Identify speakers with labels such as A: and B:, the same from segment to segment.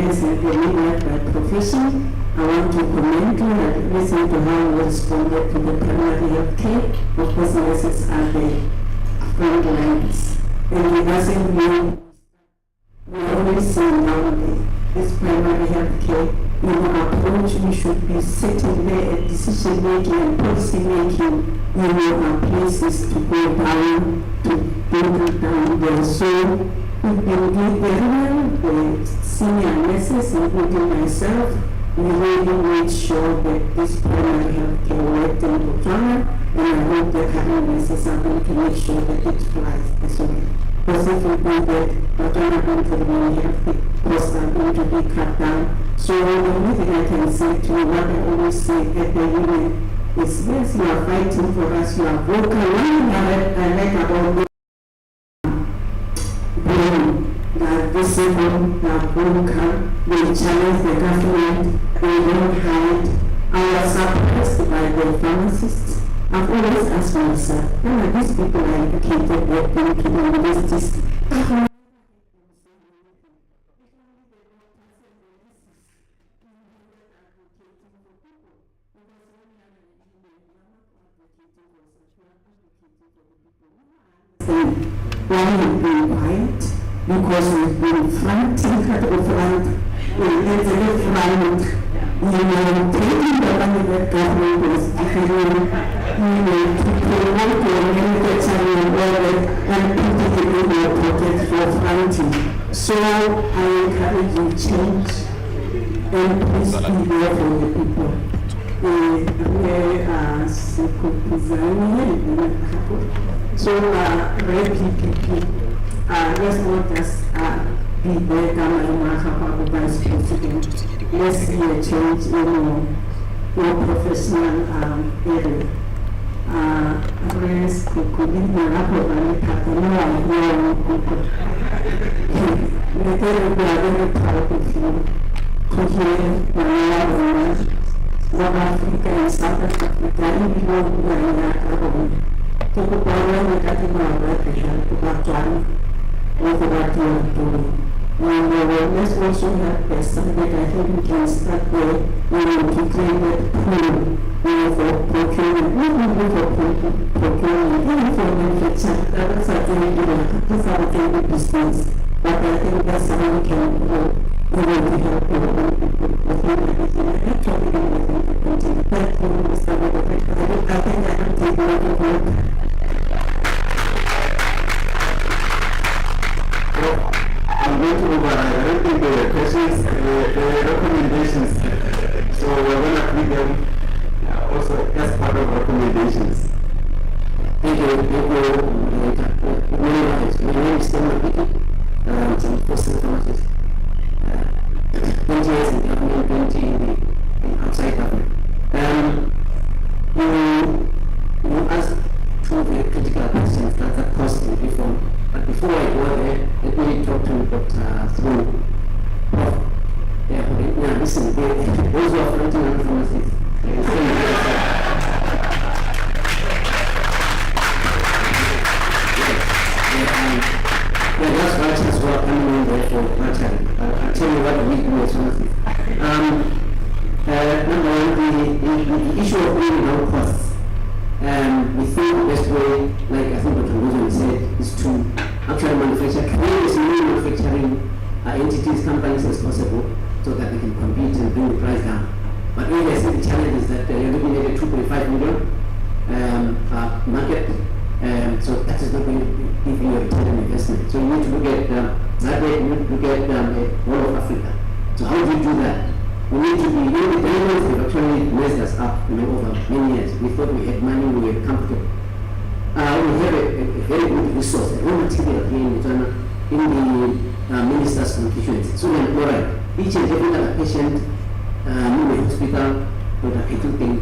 A: as a midwife by profession, I want to commend you and listen to how you responded to the primary health care. Of course, nurses are the front lines. And it doesn't mean we always say now this primary health care, approach, we should be sitting there at decision making and policy making, places to go down, to bring down there. So we've been doing very well, the senior nurses, including myself. We really made sure that this primary health care worked in Botswana, and I hope the current nurses are going to make sure that it flies as well. Because if we do that, Botswana going to remain healthy, costs are going to be cut down. So the only thing I can say to you, what I always say at the union is, yes, you are fighting for us, you are vocal. One thing I like about visible, vocal, they challenge the government, they don't hide. I was suppressed by the pharmacists. I've always asked myself, these people are educated, they've been to the universities. Why you've been quiet? Because we've been fronting at the front, taking the money that government was giving, to promote the manufacturing order and putting it in their pockets for fronting. So I encourage you to change and please be there for the people. So, let's not just be there, Vice President. Let's see a change in your professional area. Rest the COVID, the rapper, and the we are very proud of you to hear South Africa and South Africa, even though we are in Africa. To the power of what you are doing. And let's also have the something I think we can start there, to create that pool, for procurement, not only for procurement, even for manufacturing. That's a very good business, but I think that's how we can go. We will be helping people with everything. I'm not talking about anything. Thank you, Mr. Boitekanelo. I think I can take a lot of work.
B: I'm going to move on. I don't think there were questions, there were recommendations. So we're going to read them also as part of recommendations. Thank you. My name is Tom Mapiki. I'm a first pharmacist. 20 years in government, 20 in outside government. You asked two very critical questions that are cost reform. But before I go there, let me talk to Dr. Through. Yeah, listen, those who are fronting on pharmacies, that's right as well, coming in there for naturally. I'll tell you what we do as pharmacists. Number one, the issue of bringing down costs. We think the best way, like I think Dr. Wilson said, is to actually manufacture, create as many manufacturing entities, companies as possible, so that they can compete and bring the price down. But really, I think the challenge is that you're looking at a 2.5 million market, so that is not going to give you a return on investment. So you need to look at that way, you need to look at the whole of Africa. So how do you do that? We need to be, the diamonds have actually messed us up over many years. We thought we had money, we were comfortable. We have a very good resource, a raw material here in Ghana, in the minister's constituency. So then, right, each and every other patient in the hospital with a acute thing,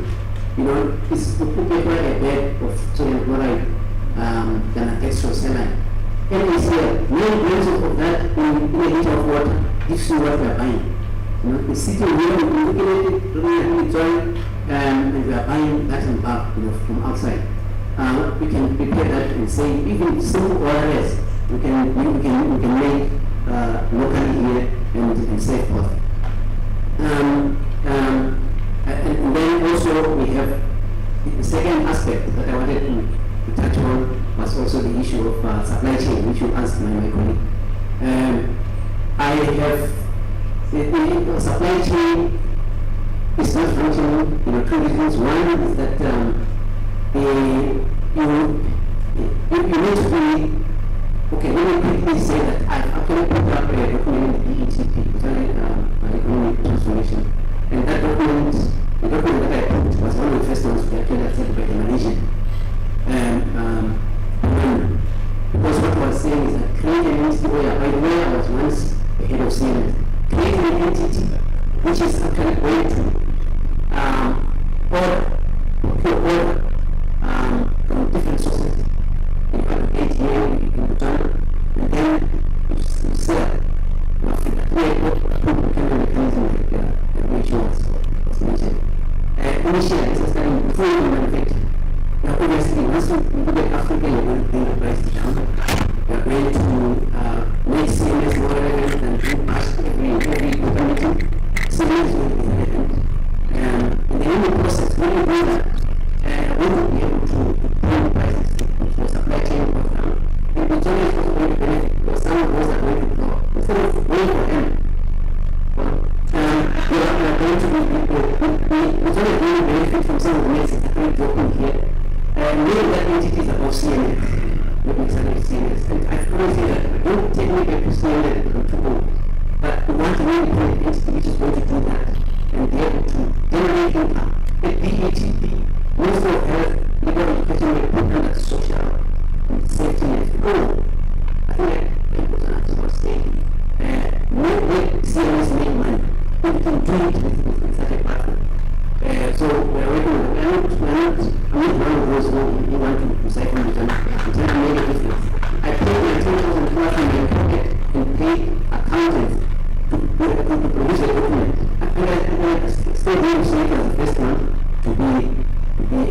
B: is occupied a bed of sodium chloride than a dextrose saline. And we say, 9 grams of that in a liter of water gives you what we are buying. We're sitting here, we're looking at it, really enjoying, and we are buying that in bulk, from outside. We can prepare that and say, even simple orders, we can make locally here and safe path. And then also we have the second aspect that I wanted to touch on was also the issue of supply chain, which you asked my colleague. I have the supply chain is not functioning, two reasons. One is that you need to be, okay, let me quickly say that I've actually put up a document in the ETP, Economic Transformation, and that document, the document that I put was one of the first ones to actually accepted by the Malaysian. Because what I was saying is that create an entity where, by the way, I was once the head of CNS, create an entity which is actually going to order from different sources. You can get here, you can China, and then you sell. Which was mentioned. Initially, this is starting before you manufacture. Now, obviously, once you look at Africa, you're going to bring the price down. You're going to make CMS more relevant and do much every community. CMS is going to be relevant. In the end process, when you do that, we will be able to bring prices to supply chain goes down. And the China is also going to benefit because some of those are going to grow. Instead of waiting for them, we are going to be going to benefit from some of the medicines that are working here. Many of that entities are of CNS, looking at CNS. And I always say that don't take me back to CNS and control, but we want to really create an entity which is going to do that and be able to generate income. The DETP, Ministry of Health, Legal Education, will put under social and safety net. Oh, I think that was an answer was saying, make CNS make money. We can do it with such a platform. So we're working on it. I'm not one of those who want to recycle the China made a difference. I paid my 10,000 plus in my pocket and paid accountants to produce a document. And I stayed very safe as the first one to be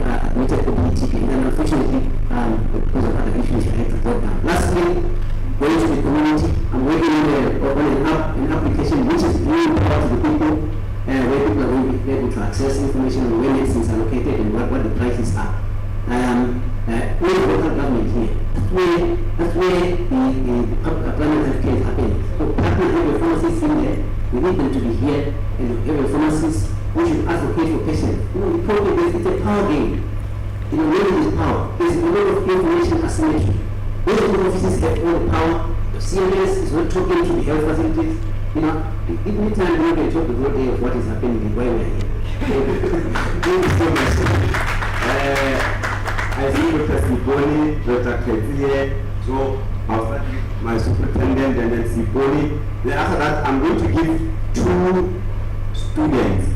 B: admitted to BTP. And then unfortunately, because of other issues, I had to drop down. Lastly, going to the community, I'm working on an application which is really important to the people, where people are going to be able to access information on where medicines are located and what the prices are. With the local government here, that's where the primary health care is happening. So partner have a pharmacist in there, we need them to be here, and have a pharmacist who should advocate for patients. The problem is it's a power game. Knowledge is power. There's a lot of information asymmetry. Those two offices have all the power. The CMS is not talking to the health facilities. Give me time to can talk the whole day of what is happening and why we're here.
C: Thank you so much. I see Dr. Siboni, Dr. Kezie, so I'll start with my superintendent and then Siboni. Then after that, I'm going to give 2 students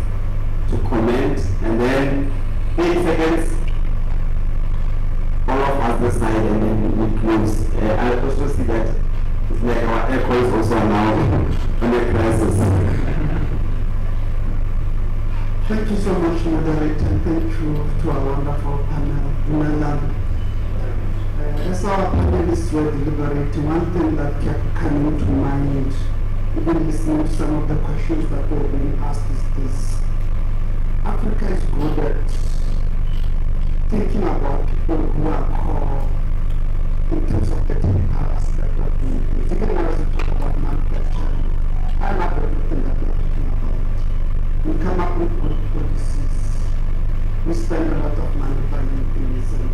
C: to comment and then 8 seconds all of us this side and then we close. I also see that it's like our echo is also now under crisis.
D: Thank you so much, moderator, and thank you to our wonderful panel. As our panelists were deliberating, one thing that kept coming to mind, even listening to some of the questions that were being asked, is this. Africa is good at thinking about people who are core in terms of the technical aspect of the particularly as we talk about manufacturing. I love everything that we're talking about. We come up with good policies. We spend a lot of money buying things, and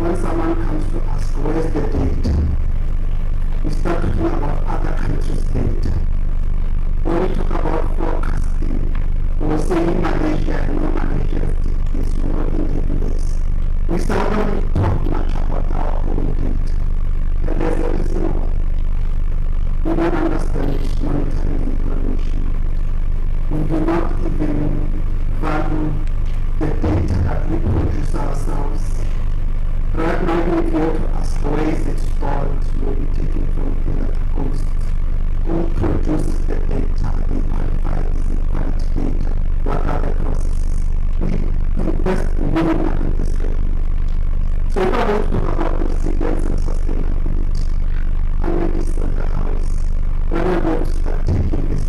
D: when someone comes to ask where's the data, we start talking about other countries' data. When we talk about forecasting, we're saying Malaysia, Malaysia is more in the US. We seldom talk much about our own data. And there's a reason why. We don't understand monetary information. We do not even value the data that we produce ourselves. Right now, if you were to ask where is it stored, we'll be taken from pillar to post. Who produces the data? The qualified is it quality data? What are the processes? We invest minimum in this area. So if I want to talk about resilience and sustainability, I may be still the house. When I'm going to start taking this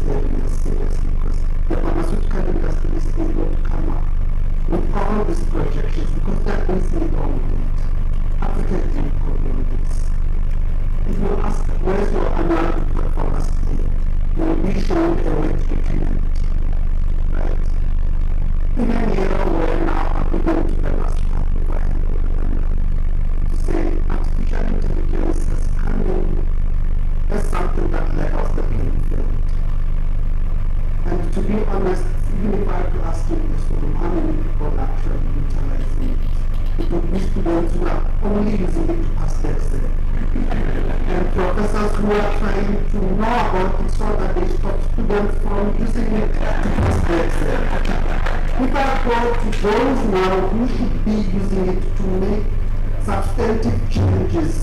D: present a work document, right? In an era where now I'm going to the last part before I hand over the mic, to say artificial intelligence has come in as something that levels the playing field. And to be honest, even if I had to ask you this forum, how many people actually utilizing it? It would be students who are only using it to pass their exam. And professors who are trying to know about it so that they stop students from using it to pass their exam. If I go to those now who should be using it to make substantive changes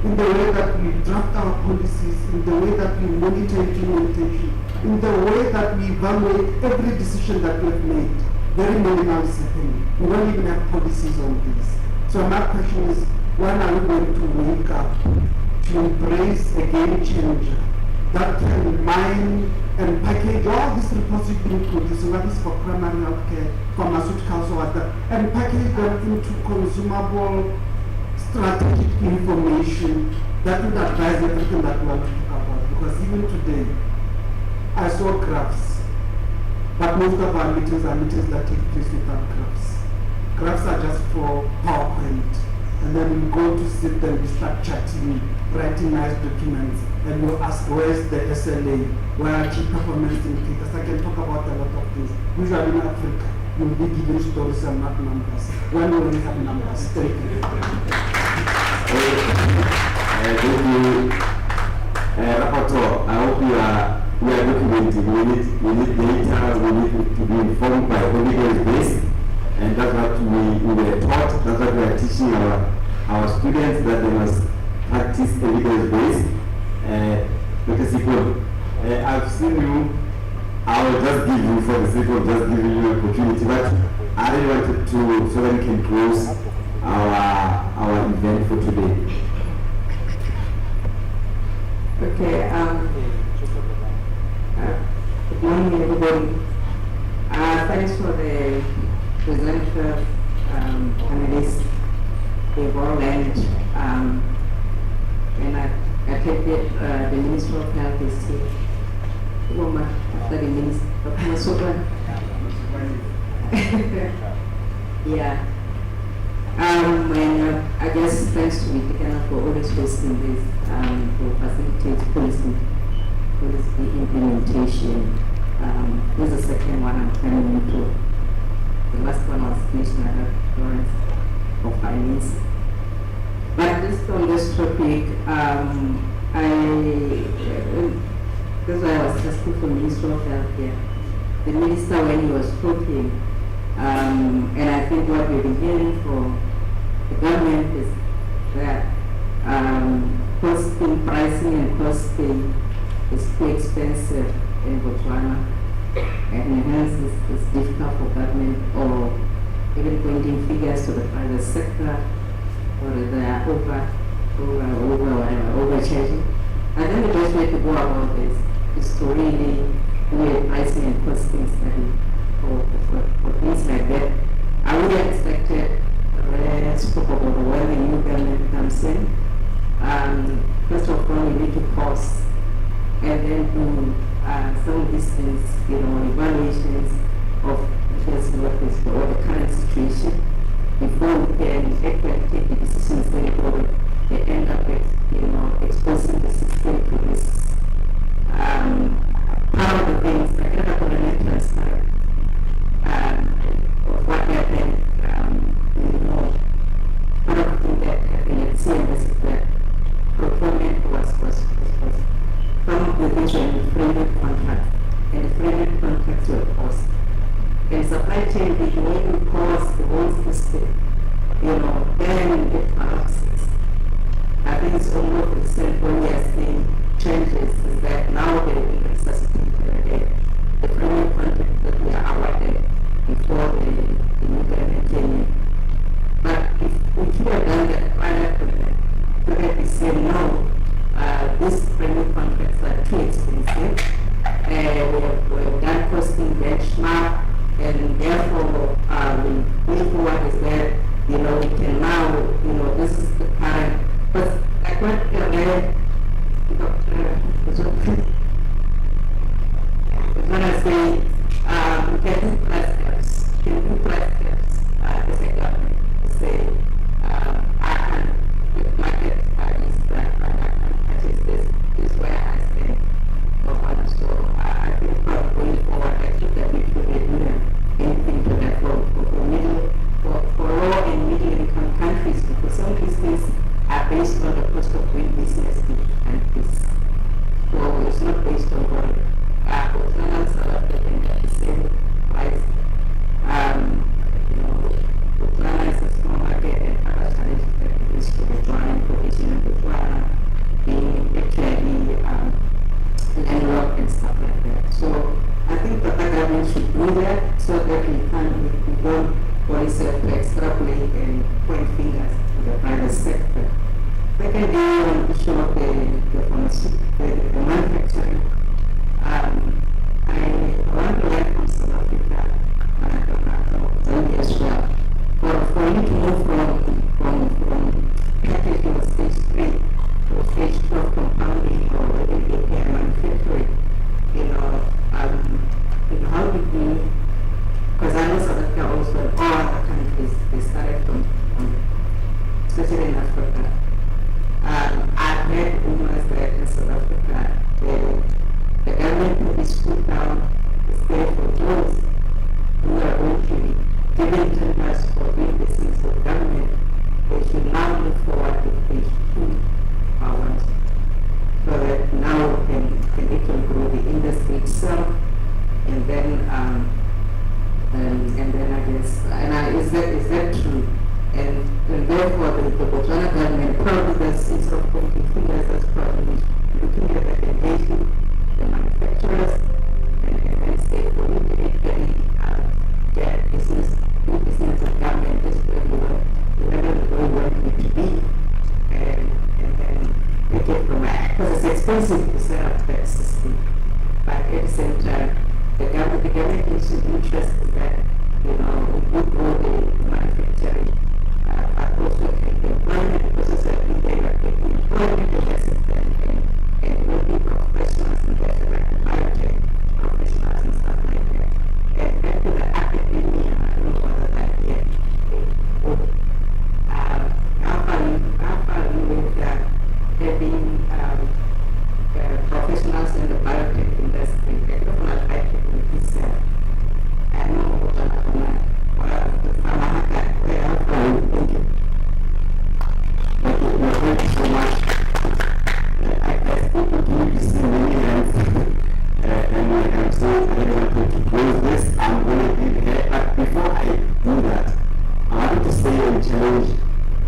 D: in the way that we draft our policies, in the way that we monitor implementation, in the way that we evaluate every decision that we've made, very minimal is happening. We don't even have policies on this. So my question is, when are we going to wake up to embrace a game changer that can mine and package all these reports we've been producing, whether it's for primary healthcare, pharmaceuticals or other, and package them into consumable strategic information that would advise everything that we want to talk about. Because even today, I saw graphs, but most of our meetings are meetings that take place without graphs. Graphs are just for PowerPoint, and then we go to sit and we start chatting, writing nice documents, and you ask, where's the SLA, where are key performance indicators? I can talk about a lot of things. Usually in Africa, you'll be given stories and not numbers. When we only have numbers. Thank you.
C: Thank you. Rapporteur, I hope we are documenting. We need data, we need to be informed by evidence-based, and that's what we were taught, that's what we are teaching our students, that they must practice evidence-based. Dr. Sikolo, I've seen you, I will just give you, for the sake of just giving you an opportunity, but I really wanted to, so that we can close our event for today.
E: Okay, good morning everybody. Thanks for the presenter, panelists. They've all learned, and I take it, the Minister of Health is here. Woman, after the Minister of Health. Yeah. And I guess thanks to Boitekanelo for always hosting this, to facilitate policy implementation. This is the second one I'm coming into. The last one was Commissioner Lawrence of Finance. But just on this topic, that's why I was asking for Minister of Health here. The Minister, when he was talking, and I think what we've been hearing from the government is that costing, pricing and costing is too expensive in Botswana, and hence it's difficult for government or even pointing figures to the private sector, or they are overcharging. I think the best way to go about this is to really do a pricing and costing study for things like that. I would have expected spoke about when the new government comes in. First of all, we need to pause and then do some of these things, evaluations of the current situation before we can actually take the decisions going forward. They end up exposing the system to risks. Part of the things that are not transparent of what happened, part of the thing that happened at CMS is that procurement was some of the things were in the framework contracts, and the framework contracts were cost. And supply chain, when you cost the whole system, then it collapses. I think it's almost the same when we are seeing changes, is that now there will be necessity the framework contract that we are awarded before the new government came in. But if we could have done that prior to that, we have to say no, these framework contracts are too expensive. We have done costing benchmark, and therefore we move forward is that we can now, this is the current. But like what Dr. should do that so that we don't always have to extrapolate and point fingers to the private sector. Secondly, on the issue of the manufacturing, I want to learn from South Africa and Zambia as well. For you to move from packaging of stage 3 to stage 2 of compounding or API manufacturing, how did you, because I know South Africa also, and all other countries, they started from especially in Africa. I've heard rumors that in South Africa, the government put this foot down, instead for those who are going to be given tenders for doing business with the government, they should now move forward with phase 2 powers, so that now it can grow the industry itself, and then I guess, is that true? And therefore the Botswana government probably does, instead of pointing fingers, that's probably looking at the engaging the manufacturers and then say, well, you can get business, do business with government, this is where we want it to be, and then take it from there. Because it's expensive to set up that system, but at the same time, the government is interested that, we grow the manufacturing, but also take the employment, because it's a thing they are taking employment, and will be professionals in that, like biotech professionals and stuff like that. And back to the academia, I don't know whether that yet. How far are you with having professionals in the biotech industry, professional biotech itself? I know what I'm talking about.
C: Thank you so much. I spoke to you this many times, and like I'm saying, I don't want to close this. I'm going to give it, but before I do that, I wanted to say and challenge,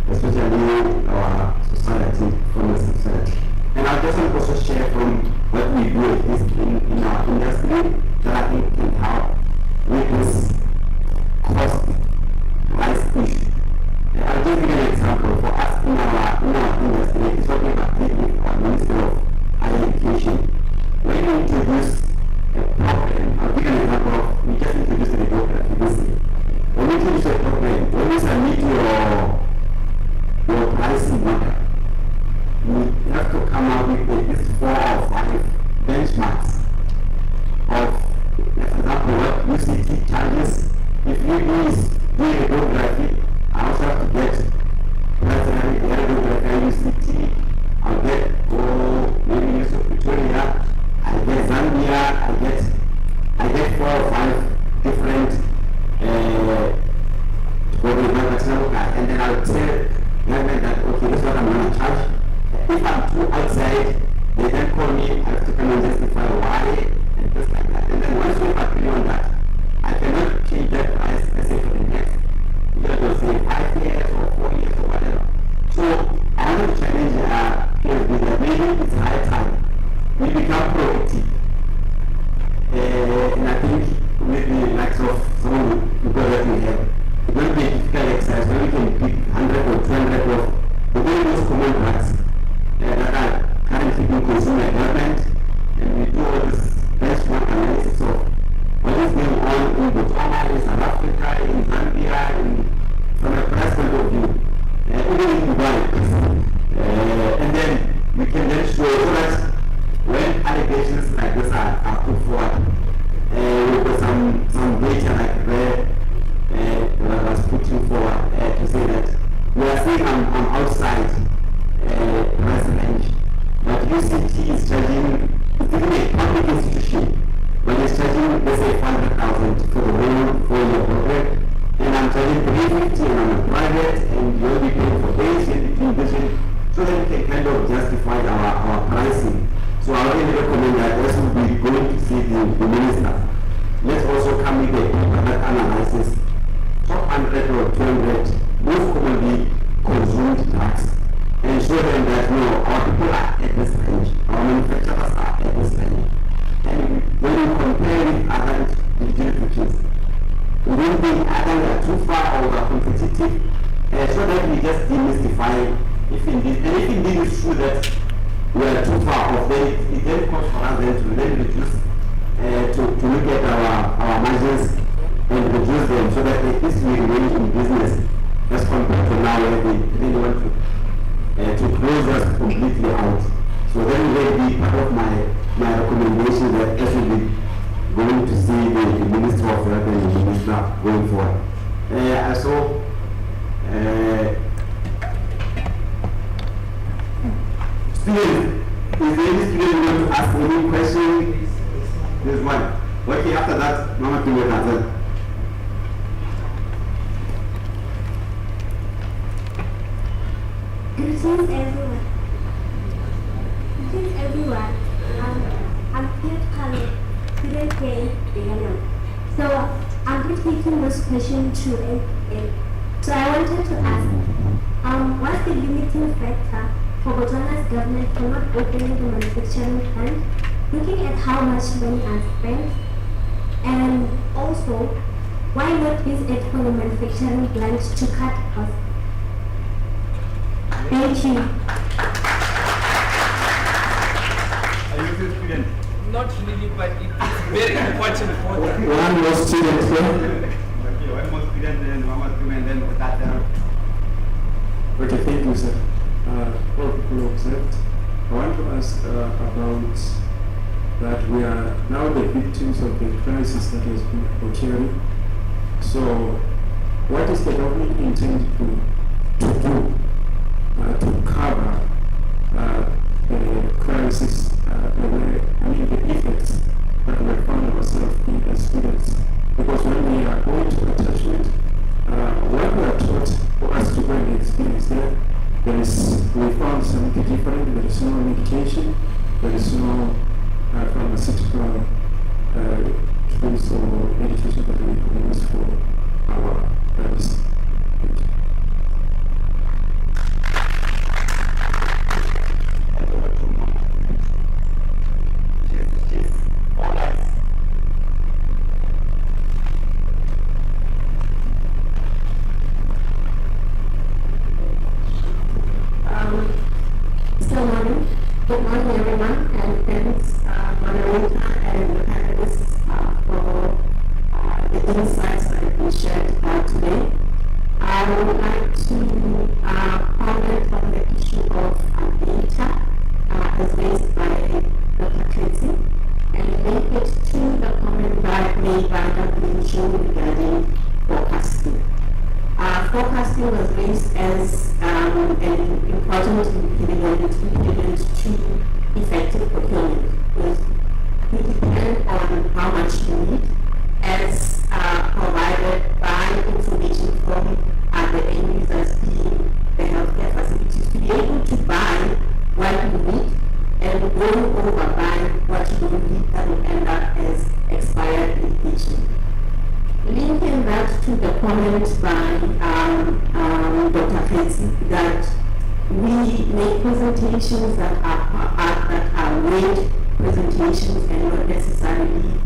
C: especially our society, from the society. And I just want to also share from what we do at least in our industry that I think can help with this cost price issue. I'll give you an example. For us in our industry, it's talking about our Ministry of Higher Education. When we introduce a program, I'll give you an example of, we just introduced a program this year. When we introduce a program, when you submit your pricing model, you have to come out with at least 4 or 5 benchmarks of, for example, what UCT charges. If you use radiography, I also have to get radiography UCT. I'll get maybe use of Pretoria. I get Zambia. I get 4 or 5 different and then I'll tell government that okay, this is what I'm going to charge. If I'm too outside, they then call me. I have to come and justify why and just like that. And then once we agree on that, I cannot change that price, let's say, for the next, let's say 5 years or 4 years or whatever. So I want to challenge that maybe it's high time we become proactive. And I think maybe likes of some of the people that we have, it's going to be a difficult exercise when we can pick 100 or 200 of the very most common drugs that are currently being consumed by government, and we do all this benchmark analysis of what is going on in Botswana, in South Africa, in Zambia, from a price point of view, even in Dubai. And then we can then show so that when allegations like this are put forward, we've got some data like that was putting forward to say that we are saying I'm outside price range, but UCT is charging, it's even a public institution, when it's charging, let's say 500,000 for the whole 4-year program, and I'm charging 350 and I'm a private, and you'll be paying for days in between vision, so that we can kind of justify our pricing. So I really recommend that as we be going to see the minister, let's also come with a paper that analyzes top 100 or 200 most commonly consumed drugs, and show them that our people are at this range, our manufacturers are at this range. And when you compare with other
B: anything either we are too far or we are competitive, so that we just demystify if indeed it's true that we are too far off, then it then calls for us then to then reduce, to look at our margins and reduce them so that at least we remain in business as compared to now where they really want to close us completely out. So then will be part of my recommendation that I should be going to see the Minister of Health and the Minister going forward. Students, is there any student who want to ask any question? There's one. Okay, after that, Mama Kim will answer.
F: Greetings everyone. Greetings everyone. I'm Boitekanelo, student here in Boitekanelo. So I'm just taking this question to A. So I wanted to ask, what's the limiting factor for Botswana's government for not opening the manufacturing plant, looking at how much money are spent, and also why not use it for the manufacturing plant to cut costs? Thank you.
C: Are you a student?
G: Not really, but it's very important for them.
B: One more student here.
C: Okay, one more student, then Mama Kim, and then Tata.
H: Okay, thank you, sir. All people observed. I want to ask about that we are now the victims of the crisis that has been occurring. So, what is the government intend to do to cover the crisis, the effects that we found ourselves in as students? Because when we are going to attachment, what we are taught for us to go and experience there, we found something different. There is no medication, there is no pharmaceutical tools or medication that we can use for our purpose. Thank you.
A: Good morning, everyone, and thanks, moderator and the panelists for the insights that have been shared today. I would like to comment on the issue of data as raised by Dr. Casey and link it to the comment made by Dr. Minshu regarding forecasting. Forecasting was raised as an important impediment to effective procurement. We depend on how much you need as provided by information from the end users being the healthcare facilities to be able to buy what you need and going over by what you don't need that will end up as expired medication. Linking that to the comment by Dr. Casey that we make presentations that are weight presentations and not necessarily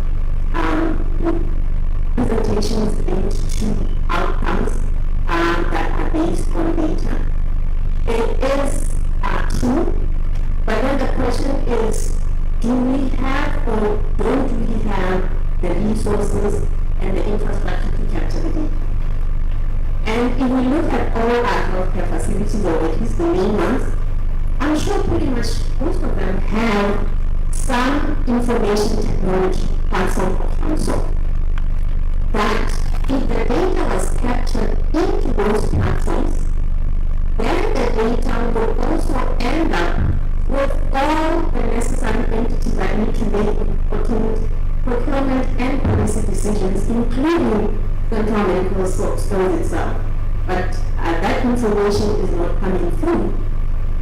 A: presentations linked to outcomes that are based on data. It is true, but then the question is, do we have or don't we have the resources and the infrastructure to capture the data? And if we look at all our healthcare facilities, or at least the main ones, I'm sure pretty much most of them have some information technology platform of some sort. That if the data was captured into those platforms, then the data will also end up with all the necessary entities that need to make important procurement and policy decisions, including the medical stores itself. But that information is not coming through.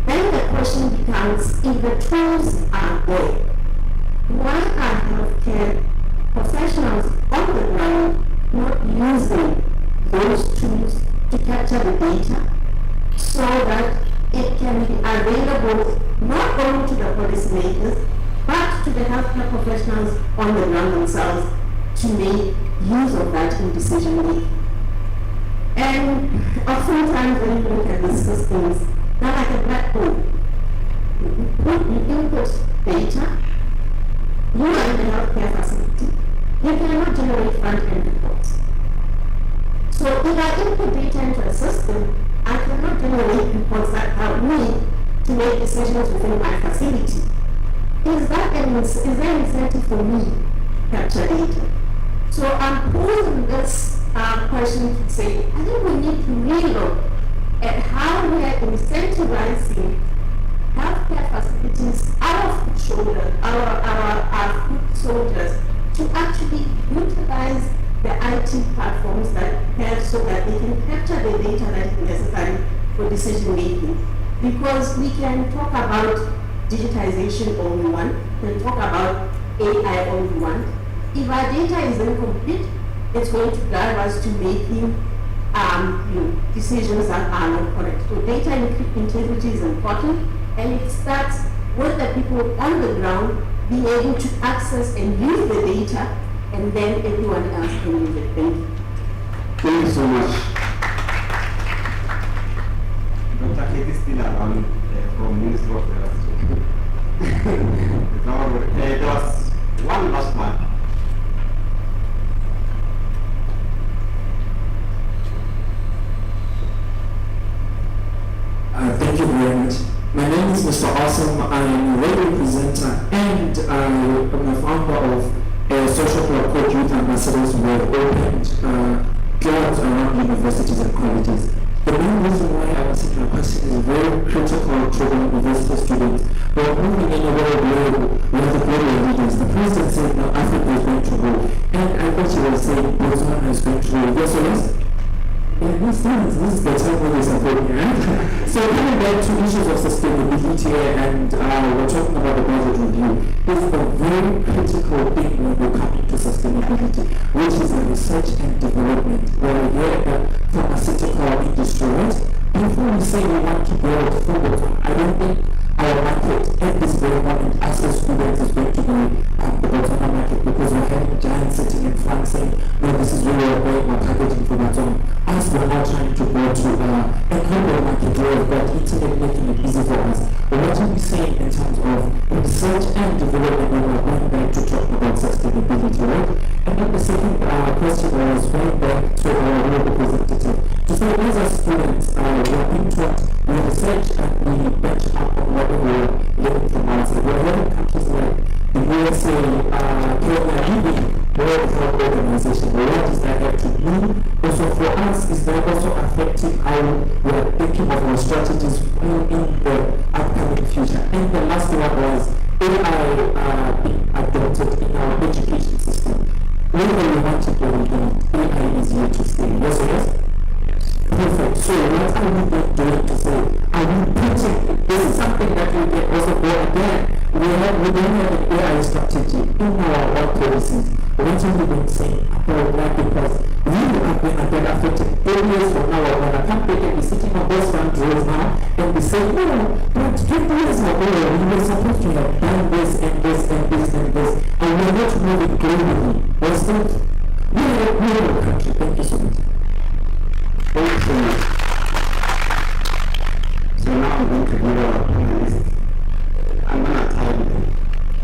A: Then the question becomes, if the tools are there, why are healthcare professionals on the ground not using those tools to capture the data so that it can be available not only to the policymakers but to the healthcare professionals on the ground themselves
E: to make use of that in decision making. And oftentimes when you look at these systems, they're like a black hole. You input data, you are in the healthcare facility, you cannot generate front-end reports. So if I input data into a system, I cannot generate reports that help me to make decisions within my facility. Is there an incentive for me to capture data? So I'm posing this question to say, I think we need to relook at how we are incentivizing healthcare facilities, our foot soldiers, our foot soldiers, to actually utilize the IT platforms that have so that they can capture the data that is necessary for decision making. Because we can talk about digitization all we want, we can talk about AI all we want. If our data is incomplete, it's going to drive us to making decisions that are not correct. So data integrity is important, and it starts with the people on the ground being able to access and use the data, and then everyone else can use it. Thank you.
C: Thank you so much. Dr. Kate is still around from Ministry of Health. There was one last one.
I: Thank you very much. My name is Mr. Awesome. I am a radio presenter and I am a founder of a social club called Youth Ambassadors who have opened clubs around universities and colleges. The main reason why I was asking my question is very critical to the university students. We're moving in a world where we have the global leaders. The president said no, Africa is going to grow. And I thought you were saying Botswana is going to grow. Yes or yes? Yeah, this is the time when we support me, right? So coming back to issues of sustainability and we're talking about the budget review, is a very critical thing when we come into sustainability, which is the research and development, where we have the pharmaceutical industry, right? Before we say we want to build food, I don't think our market at this very moment as a student is going to be the Botswana market, because we're having giants sitting in front saying, no, this is where we're going, we're targeting for Botswana. As we're now trying to go to a global market where we've got internet making it easy for us. But what are we saying in terms of research and development when we're going back to talk about sustainability, right? And then the second question was going back to our real representative. To say, as a students, we're being taught we research and we benchmark on what we're learning from outside. We're having countries like the USA, Kenya, even World Health Organization. What does that have to do? Also for us, is that also affecting how we're thinking of our strategies in the upcoming future? And the last one was AI being adopted in our education system. Whether we want it or we don't, AI is here to stay. Yes or yes? Perfect. So what are we doing to say? Are we putting, this is something that we can also go again. We don't have an AI strategy in our work policies. What are we going to say about that? Because we have been affected 8 years from now. When I come back and be sitting on those front rows now and be saying, no, but 20 years ago we were supposed to have done this and this and this and this, and we're not moving globally. We're still, we're a global country. Thank you so much.
C: Thank you so much. So now I'm going to give our panelists. I'm going to time them.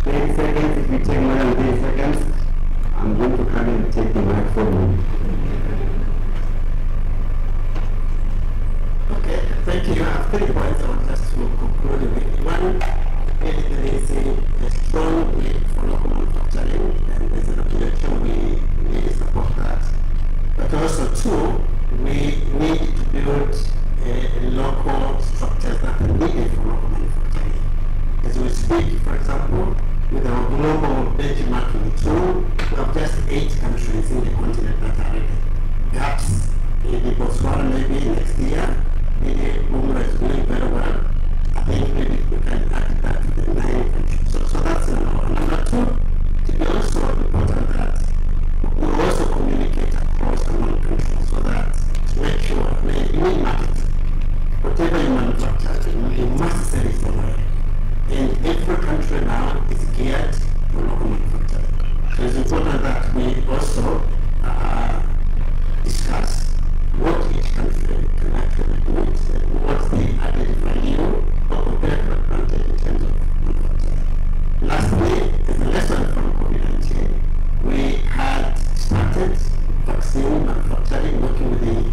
C: 30 seconds. If you take more than 30 seconds, I'm going to come and take the mic from you.
J: Okay, thank you. I have 3 points I want us to conclude with. One, there is a strong need for local manufacturing, and as an organization we really support that. But also, 2, we need to build local structures that are needed for local manufacturing. As we speak, for example, with our global benchmarking tool, we have just 8 countries in the continent that are ready. Perhaps maybe Botswana maybe next year, maybe Umra is doing very well. I think maybe we can add that to the 9 countries. So that's number 1. Number 2, to be also important that we also communicate across among countries so that to make sure that you need market. Whatever you manufacture, you must sell it somewhere. And every country now is geared for local manufacturing. So it's important that we also started vaccine manufacturing, working with the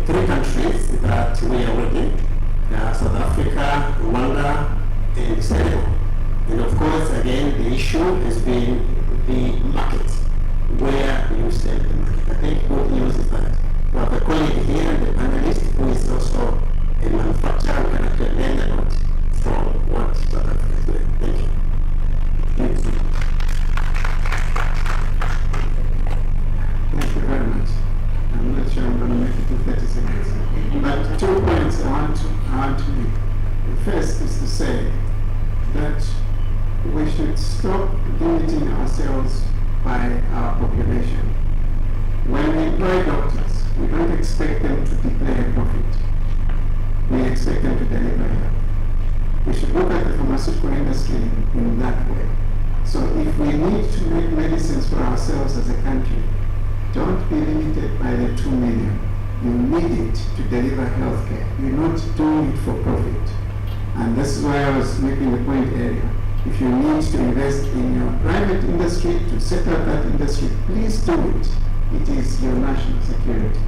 J: 3 countries that we are already, South Africa, Rwanda, and Senegal. And of course, again, the issue has been the market, where you sell the market. I think good news is that we have a colleague here, the panelist, who is also a manufacturer who can actually learn a lot from what South Africa is doing. Thank you.
D: Thank you. Thank you very much. I'm not sure I'm going to make it to 30 seconds. But 2 points I want to make. The first is to say that we should stop limiting ourselves by our population. When we employ doctors, we don't expect them to declare a profit. We expect them to deliver health. We should look at the pharmaceutical industry in that way. So if we need to make medicines for ourselves as a country, don't be limited by the 2 million. You need it to deliver healthcare. You're not doing it for profit. And this is why I was making the point earlier. If you need to invest in your private industry to set up that industry, please do it. It is your national security.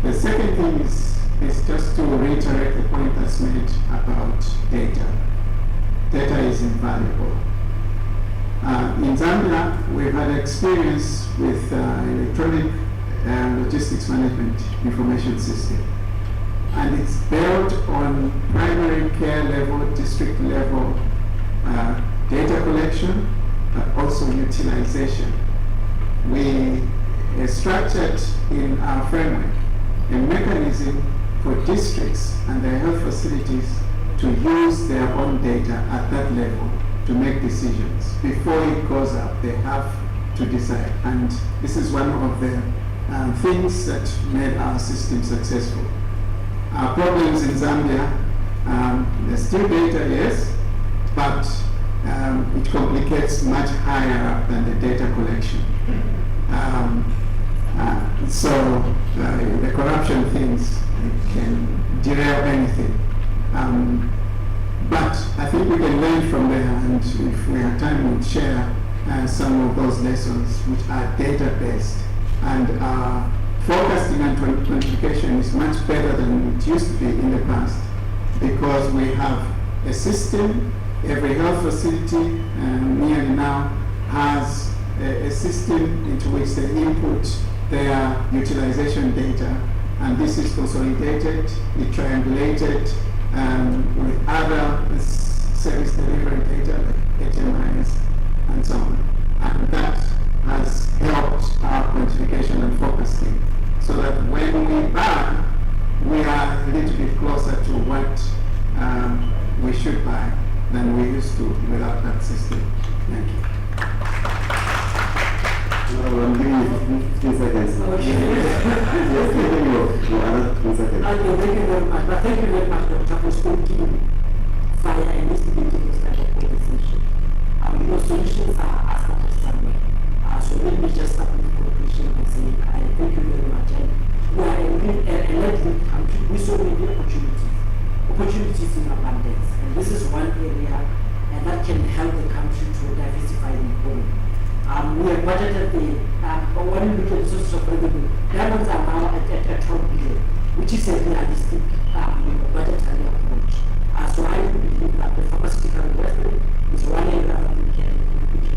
D: The second thing is just to reiterate the point that's made about data. Data is invaluable. In Zambia, we've had experience with electronic logistics management information system. And it's built on primary care level, district level data collection, but also utilization. We structured in our framework a mechanism for districts and their health facilities to use their own data at that level to make decisions. Before it goes up, they have to decide. And this is one of the things that made our system successful. Our problems in Zambia, there's still data, yes, but it complicates much higher up than the data collection. So the corruption things can derail anything. But I think we can learn from there, and if we have time, we'll share some of those lessons which are data-based. And forecasting and quantification is much better than it used to be in the past, because we have a system. Every health facility nearly now has a system into which they input their utilization data, and this is consolidated, it's triangulated with other service delivery data like HMIs and so on. And that has helped our quantification and forecasting, so that when we buy, we are a little bit closer to what we should buy than we used to without that system. Thank you.
C: I'm giving you 15 seconds. Yes, giving you another 15 seconds.
E: Okay, thank you very much. But thank you very much, Dr. for speaking via and instigating this type of conversation. Your solutions are started somewhere. So let me just start with the conclusion and say, I thank you very much. And we are a leading country with so many opportunities in abundance. And this is one area that can help the country to diversify the economy. We have budgeted when you look at the sources of revenue, diamonds are now at 12 billion, which is a realistic budgetary approach. So I believe that the pharmaceutical investment is one area that we can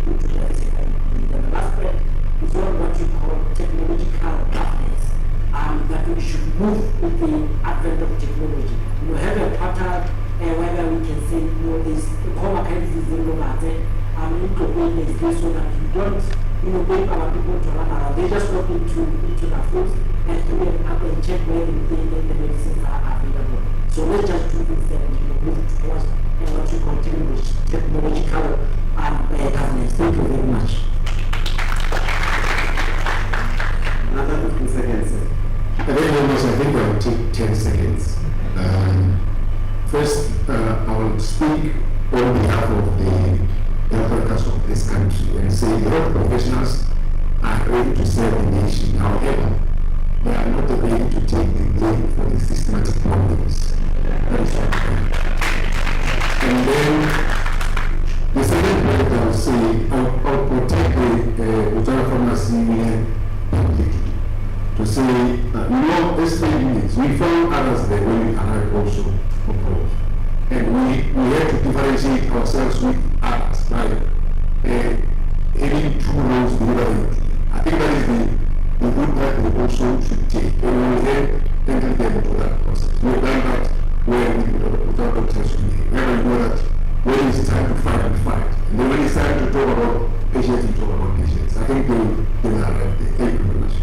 E: do to diversify the economy. The last point is what you call technological governance, that we should move with the advent of technology. Have a pattern whether we can say, there's the common kind of so that you don't, bring our people to run around. They just walk into the foods and do an app and check where the medicines are available. So let's just do things and move towards what you continue with technological governance. Thank you very much.
C: Another 15 seconds.
K: Thank you very much. I think I'll take 10 seconds. First, I will speak on behalf of the health workers of this country and say the health professionals are ready to serve the nation. However, they are not ready to take the blame for the systematic problems. That is one point. And then the second point I will say, I'll protect the Boitekanelo pharmacy to say, these trade unions, we found others there when we arrived also abroad. And we had to differentiate ourselves with others by having two roles deliberately. I think that is the route that we also should take. And we then enter them into that process. We have done that with our doctors. We have know that when it's time to fight, we fight. And then when it's time to talk about patients, we talk about patients. I think they will arrive there. Thank you very much.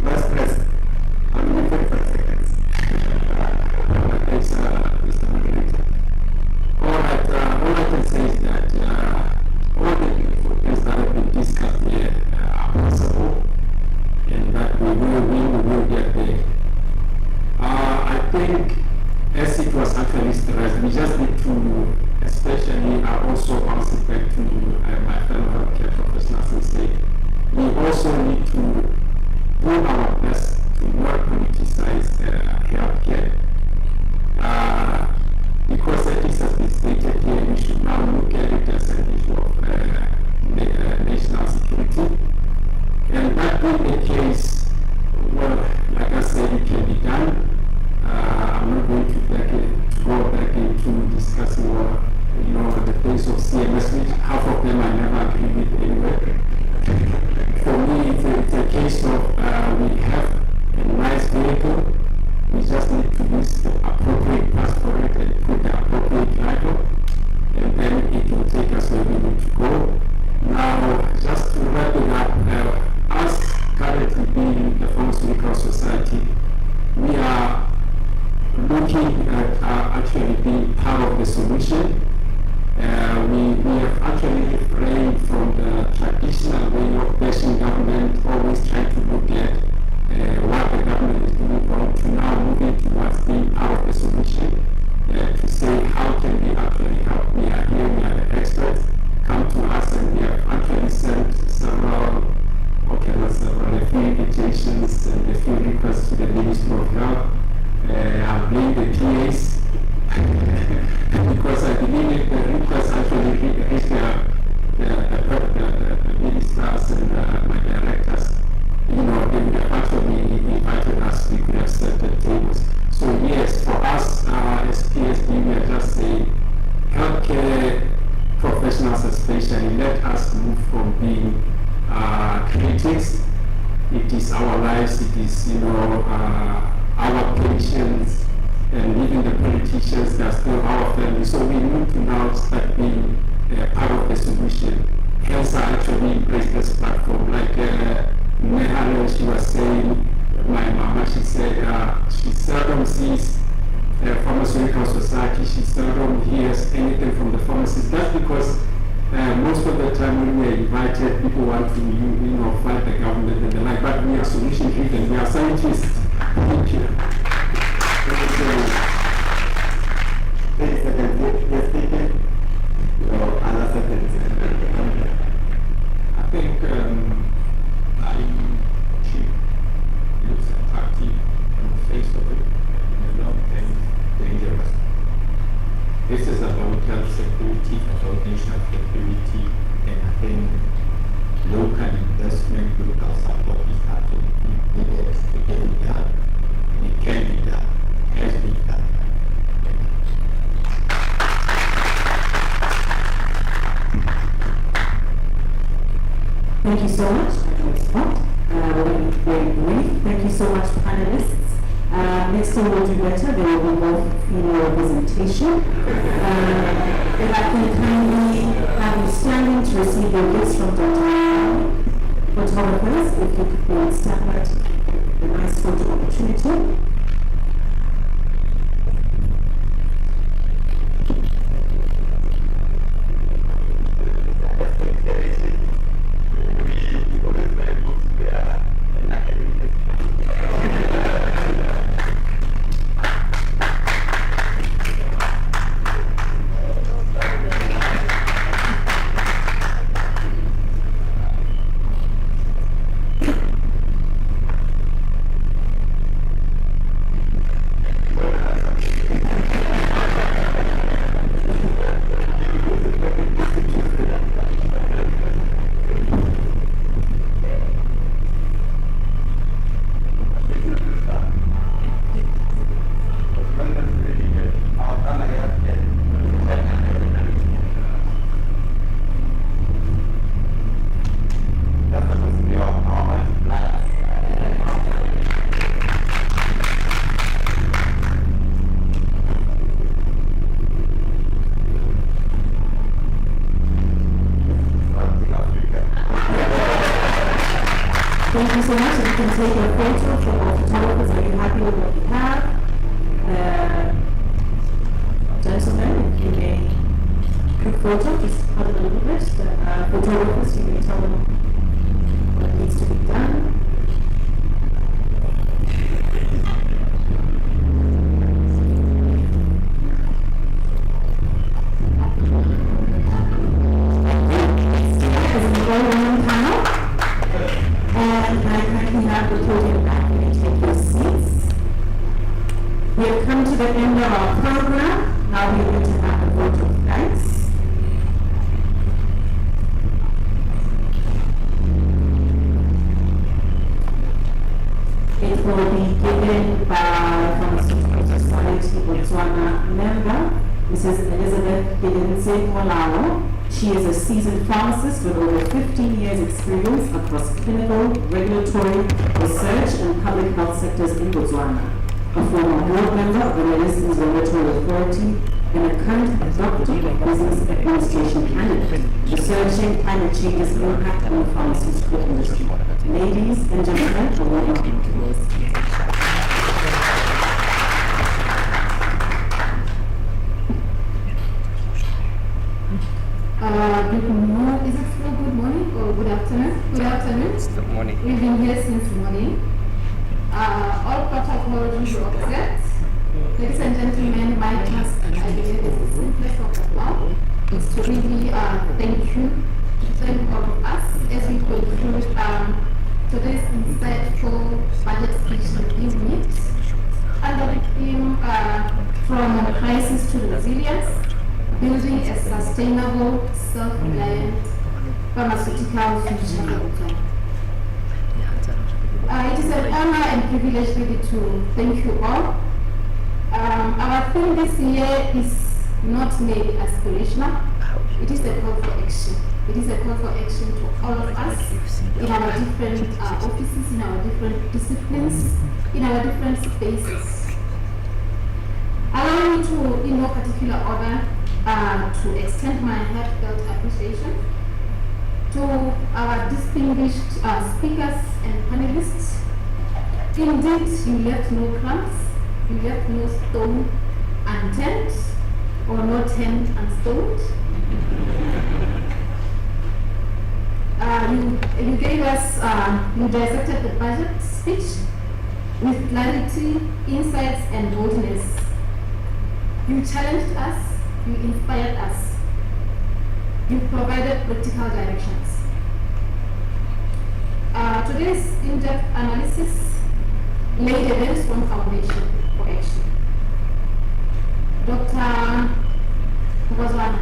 C: Vice President, how many 45 seconds?
B: Thanks, Mr. Moderator. All I can say is that all the beautiful things that have been discussed here are possible, and that we will get there. I think, as it was actually stressed, we just need to, especially, I also bounce it back to my fellow healthcare professionals and say, we also need to do our best to not politicize healthcare. Because as has been stated here, we should now look at it as an issue of national security. And that being the case, well, like I said, it can be done. I'm not going to go back into discussing the place of CMS, which half of them I never agree with anyway. For me, it's a case of we have a nice vehicle. We just need to use the appropriate pass for it and put the appropriate label, and then it will take us where we need to go. Now, just to wrap it up, us currently being the Pharmaceutical Society, we are looking at actually being part of the solution. We have actually refrained from the traditional way of bashing government, always trying to look at what the government is doing wrong, to now moving towards being part of the solution, to say how can we actually help. We are here, we are the experts, come to us, and we have actually sent a few invitations and a few requests to the Ministry of Health. I blame the PAs because I believe if the requests actually reach the ministers and my directors, they would have actually invited us, we could have set the tables. So yes, for us as PSB, we are just saying healthcare professionals especially, let us move from being critics. It is our lives, it is our patients, and even the politicians, they are still our family. So we need to now start being part of the solution. Hence I actually embrace this platform. Like Nehale, she was saying, my mama, she said she seldom sees Pharmaceutical Society, she seldom hears anything from the pharmacists. That's because most of the time when we are invited, people want to fight the government and the like, but we are solution driven, we are scientists. Thank you.
C: Thank you so much. 30 seconds, yes, speaking. Other seconds.
H: I think cheap looks attractive on the face of it, and in the long term, dangerous. This is about health security, about national security, and I think local investment, local support is absolutely needed to get it done. And it can be done, has been done.
E: Thank you so much. Very brief. Thank you so much, panelists. Next time we'll do better. There will be more female representation. If I can kindly have you standing to receive your gifts from Dr. Photographers, if you could please stand by to get a nice photo opportunity. Thank you so much. And you can take a photo for our photographers. Are you happy with what you have? Gentlemen, if you may group photo, just hold it a little bit. Photographers, you may tell them what needs to be done. This is the all-women panel. And I currently have the podium back. You may take your seats. We have come to the end of our program. Now we are going to have a vote of thanks. It will be given by Pharmaceutical Society Botswana member, Mrs. Elizabeth Molao. She is a seasoned pharmacist with over 15 years experience across clinical, regulatory, research, and public health sectors in Botswana. A former board member of the Medicines Regulatory Authority and a current doctor of business administration candidate, researching climate change's impact on the pharmaceutical industry. Ladies and gentlemen, a warm welcome to yours.
L: Good morning. Is it still good morning or good afternoon? Good afternoon.
G: It's the morning.
L: We've been here since morning. All protocols were observed. Ladies and gentlemen, my task, I believe, is the simplest of all. Is to really thank you, to thank all of us as we conclude today's insightful budget speech review meet under the theme from crisis to resilience. Building a sustainable, self-reliant pharmaceutical future. It is an honor and privilege really to thank you all. Our theme this year is not merely aspirational. It is a call for action. It is a call for action to all of us in our different offices, in our different disciplines, in our different spaces. Allow me to, in no particular order, to extend my heartfelt appreciation to our distinguished speakers and panelists. Indeed, you left no crumbs, you left no stone unturned, or no turned unstoned. You gave us, you dissected the budget speech with clarity, insights, and boldness. You challenged us. You inspired us. You provided practical directions. Today's in-depth analysis laid a very strong foundation for action. Dr. Botswana,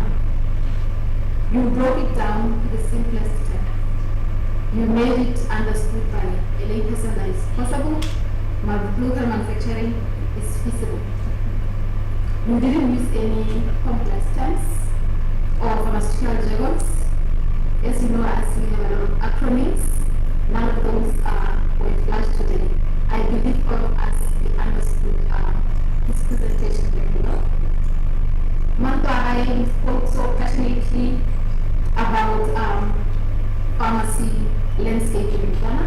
L: you broke it down to the simplest term. You made it understood by a layperson that is possible. Local manufacturing is feasible. You didn't use any complex terms or pharmaceutical jargons. As you know, as we have a lot of acronyms, none of those were flashed today. I believe all of us we understood this presentation very well. Manta, I spoke so passionately about pharmacy landscape in Ghana.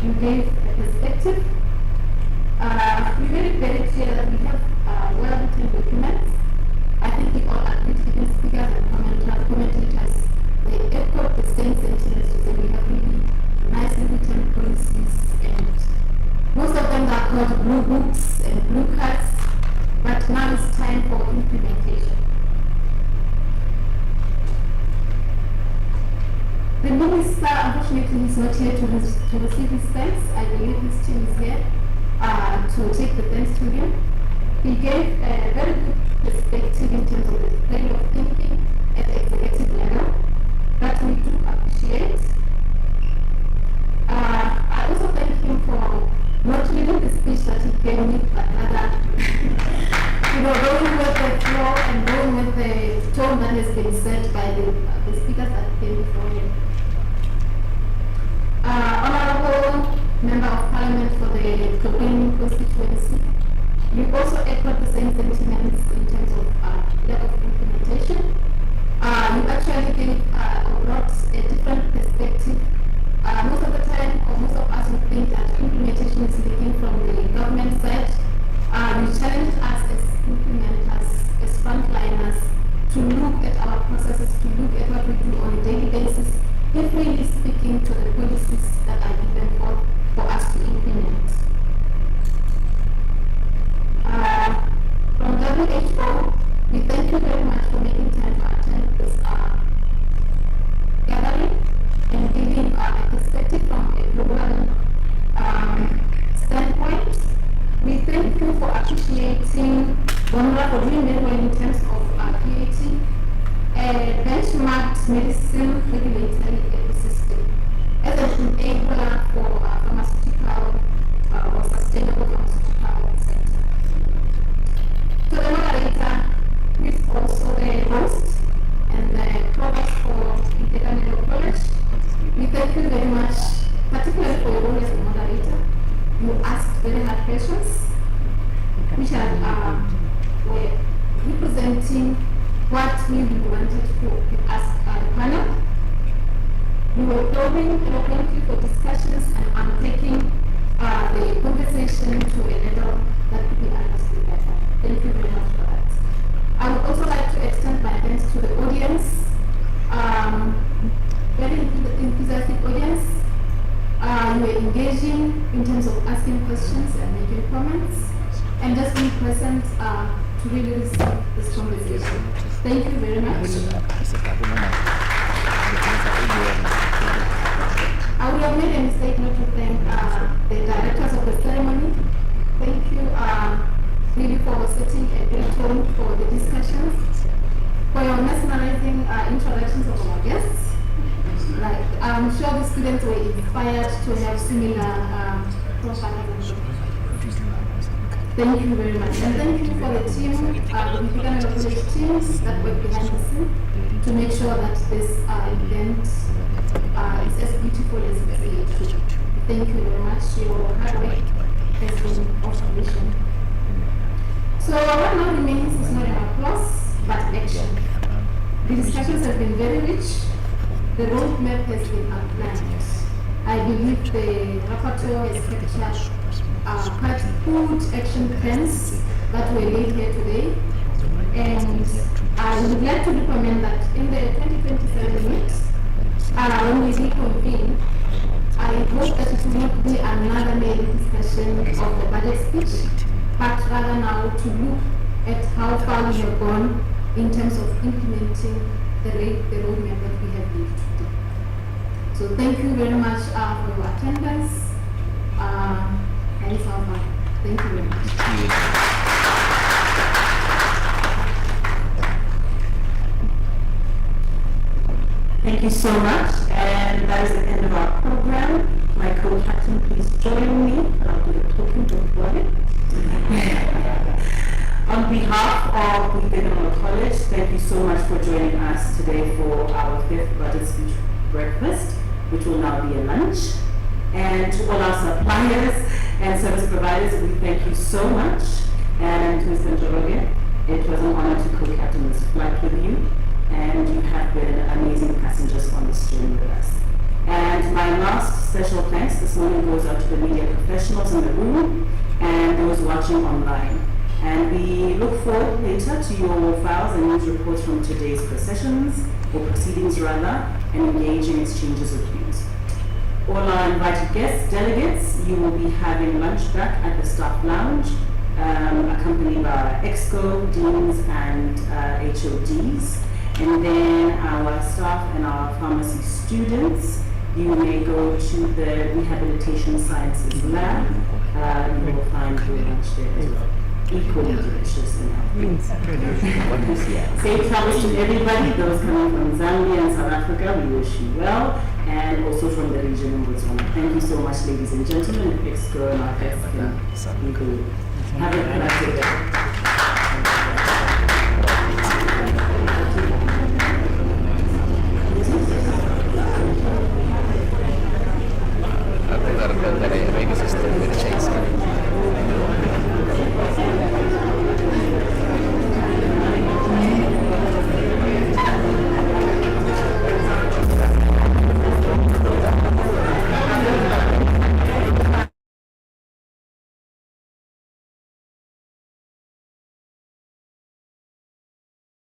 L: You gave a perspective. We made it very clear that we have well-written documents. I think we all agreed, even speakers and commentators, they echoed the same sentiments to say we have really nicely written policies, and most of them are called blue books and blue cards, but now it's time for implementation. The minister, unfortunately, is not here to receive his thanks. I believe his team is here to take the thanks to him. He gave a very good perspective in terms of the plane of thinking at the executive level that we do appreciate. I also thank him for not leaving the speech that he gave me, but rather, going with the flow and going with the tone that has been set by the speakers that came before him. Honorable Member of Parliament for the Kokwini constituency, you also echoed the same sentiments in terms of lack of implementation. You actually gave or brought a different perspective. Most of the time, or most sticking to the policies that are given for us to implement. From WHO, we thank you very much for making time to attend this gathering and giving a perspective from a global standpoint. We thank you for appreciating Bonora for doing very well in terms of creating a benchmarked medicine regulatory ecosystem as an enabler for pharmaceutical or sustainable pharmaceutical sector. So the moderator, who is also the host and the provost for Boitekanelo College, we thank you very much, particularly for your role as a moderator. You asked very hard questions, which were representing what we wanted to ask the panel. We were probing eloquently for discussions and unpacking the conversation to a level that could be understood better. Thank you very much for that. I would also like to extend my thanks to the audience, very enthusiastic audience. You were engaging in terms of asking questions and making comments, and just being present to really receive this conversation. Thank you very much. I would have made a mistake not to thank the directors of the ceremony. Thank you really for setting a great tone for the discussions, for your mesmerizing introductions of our guests. Like, I'm sure the students were inspired to have similar profiles. Thank you very much. And thank you for the team, the Boitekanelo College teams that work behind the scene to make sure that this event is as beautiful as it is. Thank you very much. Your hard work has been of mission. So what now remains is not an applause, but action. The discussions have been very rich. The roadmap has been outlined. I believe the rapporteur has captured quite good action plans that were laid here today. And I would like to recommend that in the 2027 weeks, when we reconvene, I hope that it will not be another main discussion of the budget speech, but rather now to look at how far we have gone in terms of implementing the roadmap that we have lived today. So thank you very much for your attendance. And it's all fun. Thank you very much.
E: Thank you so much, and that is the end of our program. My co-captain, please join me. I'll do the talking, don't worry. On behalf of Boitekanelo College, thank you so much for joining us today for our 5th budget speech breakfast, which will now be a lunch. And to all our suppliers and service providers, we thank you so much. And Mr. Njoroge, it was an honor to co-captain this flight with you. And you have been amazing passengers on this journey with us. And my last special thanks this morning goes out to the media professionals in the room and those watching online. And we look forward later to your files and news reports from today's processions, or proceedings rather, and engaging exchanges of views. All our invited guests, delegates, you will be having lunch back at the staff lounge, accompanied by our EXCO, deans, and HODs. And then our staff and our pharmacy students, you may go to the Rehabilitation Sciences Lab. You will find your lunch there as well. Equally delicious and healthy. Safe travels to everybody, those coming from Zambia and South Africa, we wish you well, and also from the region in Botswana. Thank you so much, ladies and gentlemen. If EXCO and our guests can include. Have a productive day.